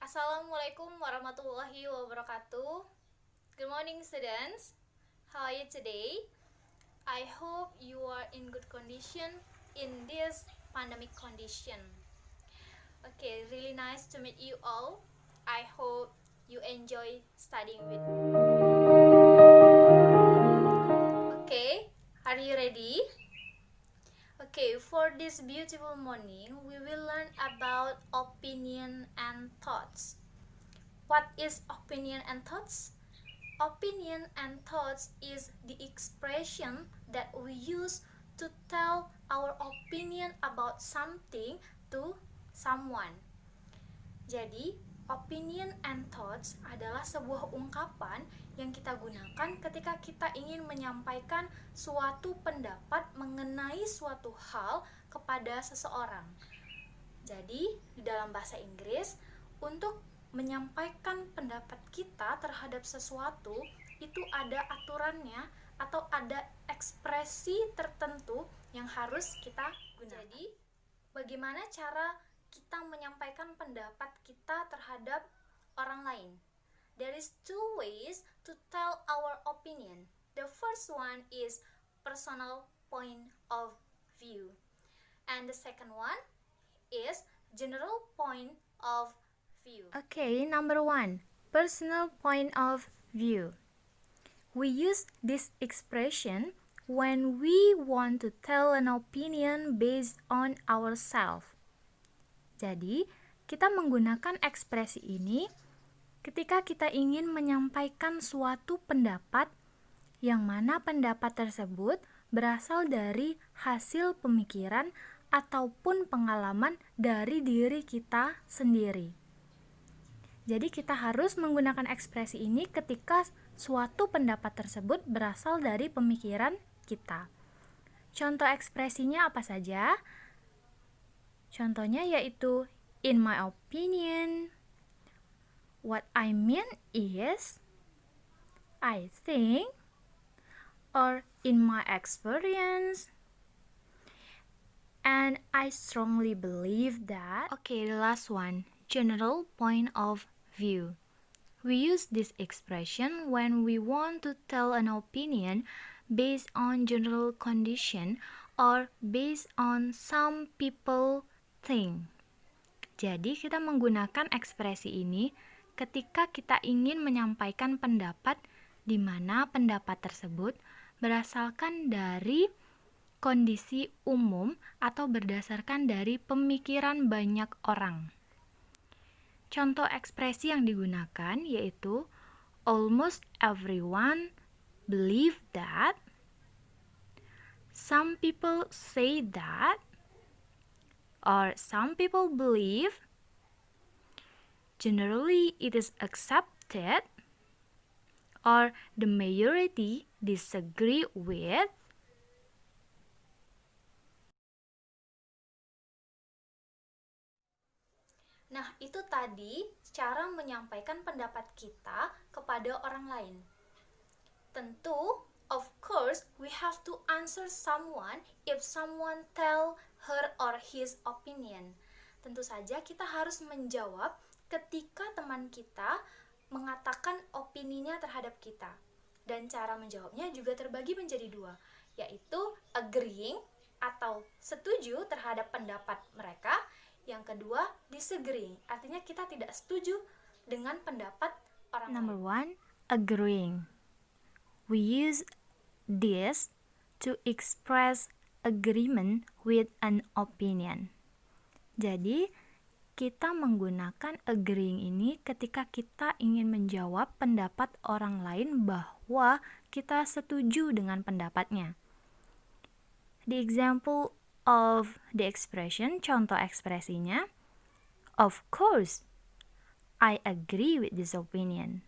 Assalamualaikum warahmatullahi wabarakatuh. Good morning, students. How are you today? I hope you are in good condition in this pandemic condition. Okay, really nice to meet you all. I hope you enjoy studying with me. Okay, are you ready? Okay, for this beautiful morning, we will learn about opinion and thoughts. What is opinion and thoughts? Opinion and thoughts is the expression that we use to tell our opinion about something to someone. Jadi, opinion and thoughts adalah sebuah ungkapan yang kita gunakan ketika kita ingin menyampaikan suatu pendapat mengenai suatu hal kepada seseorang. Jadi, di dalam bahasa Inggris, untuk menyampaikan pendapat kita terhadap sesuatu itu ada aturannya atau ada ekspresi tertentu yang harus kita gunakan. Jadi, bagaimana cara kita menyampaikan pendapat kita terhadap orang lain? There is two ways to tell our opinion. The first one is personal point of view, and the second one is general point of view. Okay, number 1, personal point of view. We use this expression when we want to tell an opinion based on ourselves. Jadi, kita menggunakan ekspresi ini ketika kita ingin menyampaikan suatu pendapat yang mana pendapat tersebut berasal dari hasil pemikiran ataupun pengalaman dari diri kita sendiri. Jadi kita harus menggunakan ekspresi ini ketika suatu pendapat tersebut berasal dari pemikiran kita. Contoh ekspresinya apa saja? Contohnya yaitu in my opinion, what I mean is, I think, or in my experience, and I strongly believe that. Okay, the last one, general point of view. We use this expression when we want to tell an opinion based on general condition or based on some people think. Jadi kita menggunakan ekspresi ini ketika kita ingin menyampaikan pendapat di mana pendapat tersebut berasalkan dari kondisi umum atau berdasarkan dari pemikiran banyak orang. Contoh ekspresi yang digunakan yaitu almost everyone believe that, some people say that, or some people believe, generally it is accepted, or the majority disagree with. Nah, itu tadi cara menyampaikan pendapat kita kepada orang lain. Tentu, of course, we have to answer someone if someone tell her or his opinion. Tentu saja kita harus menjawab ketika teman kita mengatakan opininya terhadap kita. Dan cara menjawabnya juga terbagi menjadi dua, yaitu agreeing atau setuju terhadap pendapat mereka. Yang kedua, disagreeing, artinya kita tidak setuju dengan pendapat orang lain. Number 1, agreeing. We use this to express agreement with an opinion. Jadi, kita menggunakan agreeing ini ketika kita ingin menjawab pendapat orang lain bahwa kita setuju dengan pendapatnya. The example of the expression, contoh ekspresinya, of course, I agree with this opinion.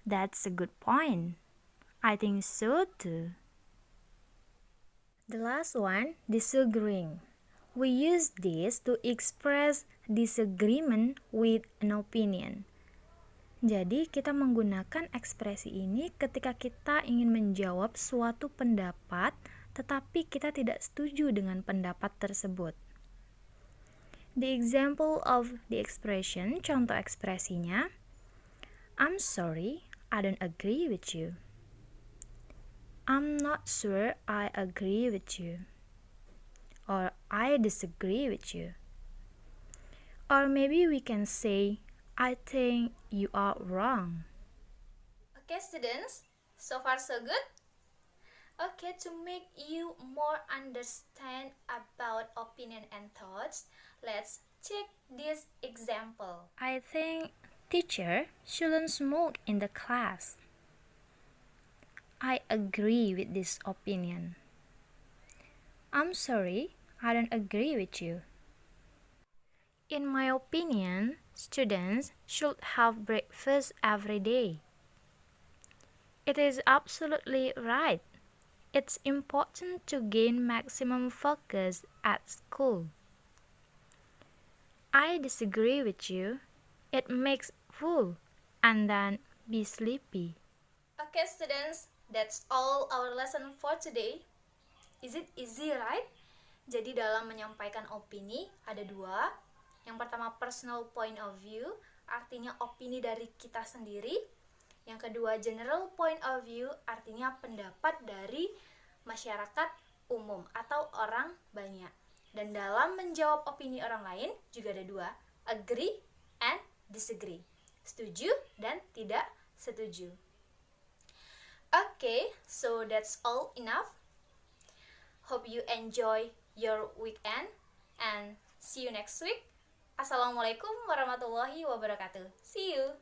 That's a good point. I think so too. The last one, disagreeing. We use this to express disagreement with an opinion. Jadi, kita menggunakan ekspresi ini ketika kita ingin menjawab suatu pendapat, tetapi kita tidak setuju dengan pendapat tersebut. The example of the expression, contoh ekspresinya, I'm sorry, I don't agree with you. I'm not sure I agree with you. Or I disagree with you. Or maybe we can say, I think you are wrong. Okay, students, so far so good? Okay, to make you more understand about opinion and thoughts, let's check this example. I think teacher shouldn't smoke in the class. I agree with this opinion. I'm sorry, I don't agree with you. In my opinion, students should have breakfast every day. It is absolutely right. It's important to gain maximum focus at school. I disagree with you. It makes full and then be sleepy. Okay, students, that's all our lesson for today. Is it easy, right? Jadi dalam menyampaikan opini ada dua. Yang pertama personal point of view, artinya opini dari kita sendiri. Yang kedua general point of view, artinya pendapat dari masyarakat umum atau orang banyak. Dan dalam menjawab opini orang lain juga ada dua, agree and disagree. Setuju dan tidak setuju. Okay, so that's all enough. Hope you enjoy your weekend and see you next week. Assalamualaikum warahmatullahi wabarakatuh. See you.